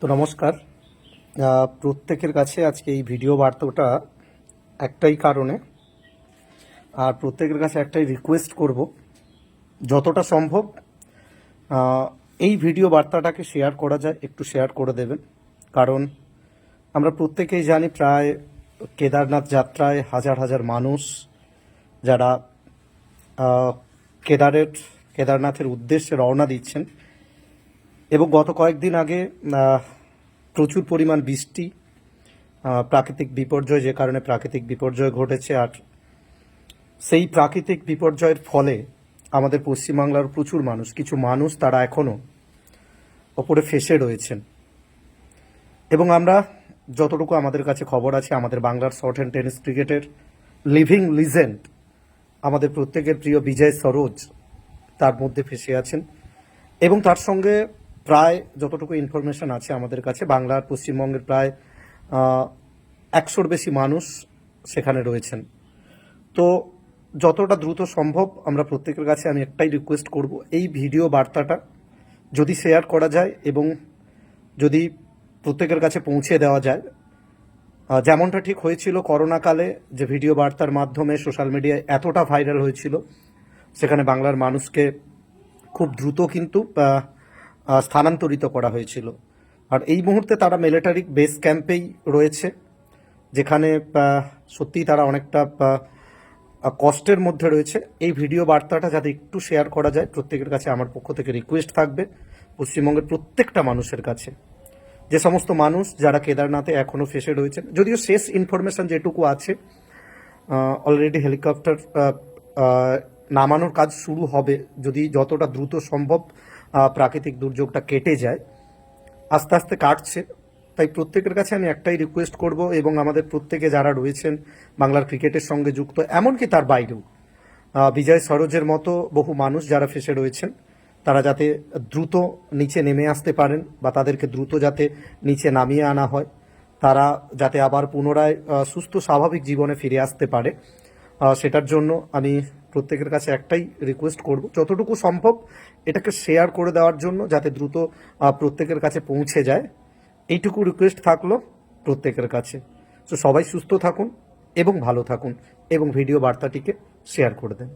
তো নমস্কার। প্রত্যেকের কাছে আজকে এই ভিডিও বার্তাটা একটাই কারণে, আর প্রত্যেকের কাছে একটাই রিকোয়েস্ট করব, যতটা সম্ভব এই ভিডিও বার্তাটাকে শেয়ার করা যায় একটু শেয়ার করে দেবেন। কারণ আমরা প্রত্যেকেই জানি প্রায় কেদারনাথ যাত্রায় হাজার হাজার মানুষ যারা কেদারনাথের উদ্দেশ্যে রওনা দিচ্ছেন, এবং গত কয়েকদিন আগে প্রচুর পরিমাণ বৃষ্টি, প্রাকৃতিক বিপর্যয়, যে কারণে প্রাকৃতিক বিপর্যয় ঘটেছে। আর সেই প্রাকৃতিক বিপর্যয়ের ফলে আমাদের পশ্চিমবাংলার প্রচুর মানুষ, কিছু মানুষ তারা এখনও ওপরে ফেসে রয়েছেন। এবং আমরা যতটুকু আমাদের কাছে খবর আছে, আমাদের বাংলার শর্ট হ্যান্ড টেনিস ক্রিকেটের লিভিং লিজেন্ড, আমাদের প্রত্যেকের প্রিয় বিজয় সরোজ তার মধ্যে ফেসে আছেন। এবং তার সঙ্গে প্রায় যতটুকু ইনফরমেশন আছে আমাদের কাছে, বাংলার পশ্চিমবঙ্গের প্রায় 100-র বেশি মানুষ সেখানে রয়েছেন। তো যতটা দ্রুত সম্ভব আমরা প্রত্যেকের কাছে আমি একটাই রিকোয়েস্ট করব, এই ভিডিও বার্তাটা যদি শেয়ার করা যায় এবং যদি প্রত্যেকের কাছে পৌঁছে দেওয়া যায়, যেমনটা ঠিক হয়েছিল করোনাকালে, যে ভিডিও বার্তার মাধ্যমে সোশ্যাল মিডিয়ায় এতটা ভাইরাল হয়েছিল, সেখানে বাংলার মানুষকে খুব দ্রুত কিন্তু স্থানান্তরিত করা হয়েছিল। আর এই মুহূর্তে তারা মিলিটারি বেস ক্যাম্পেই রয়েছে, যেখানে সত্যিই তারা অনেকটা কষ্টের মধ্যে রয়েছে। এই ভিডিও বার্তাটা যাতে একটু শেয়ার করা যায়, প্রত্যেকের কাছে আমার পক্ষ থেকে রিকোয়েস্ট থাকবে, পশ্চিমবঙ্গের প্রত্যেকটা মানুষের কাছে, যে সমস্ত মানুষ যারা কেদারনাথে এখনও ফেসে রয়েছেন। যদিও শেষ ইনফরমেশন যেটুকু আছে, অলরেডি হেলিকপ্টার নামানোর কাজ শুরু হবে, যদি যতটা দ্রুত সম্ভব প্রাকৃতিক দুর্যোগটা কেটে যায়। আস্তে আস্তে কাটছে। তাই প্রত্যেকের কাছে আমি একটাই রিকোয়েস্ট করব, এবং আমাদের প্রত্যেকে যারা রয়েছেন বাংলার ক্রিকেটের সঙ্গে যুক্ত, এমনকি তার বাইরেও বিজয় সরোজের মতো বহু মানুষ যারা ফেসে রয়েছেন, তারা যাতে দ্রুত নিচে নেমে আসতে পারেন, বা তাদেরকে দ্রুত যাতে নিচে নামিয়ে আনা হয়, তারা যাতে আবার পুনরায় সুস্থ স্বাভাবিক জীবনে ফিরে আসতে পারে, সেটার জন্য আমি প্রত্যেকের কাছে একটাই রিকোয়েস্ট করব, যতটুকু সম্ভব এটাকে শেয়ার করে দেওয়ার জন্য, যাতে দ্রুত প্রত্যেকের কাছে পৌঁছে যায়। এইটুকু রিকোয়েস্ট থাকলো প্রত্যেকের কাছে। তো সবাই সুস্থ থাকুন এবং ভালো থাকুন, এবং ভিডিও বার্তাটিকে শেয়ার করে দেন।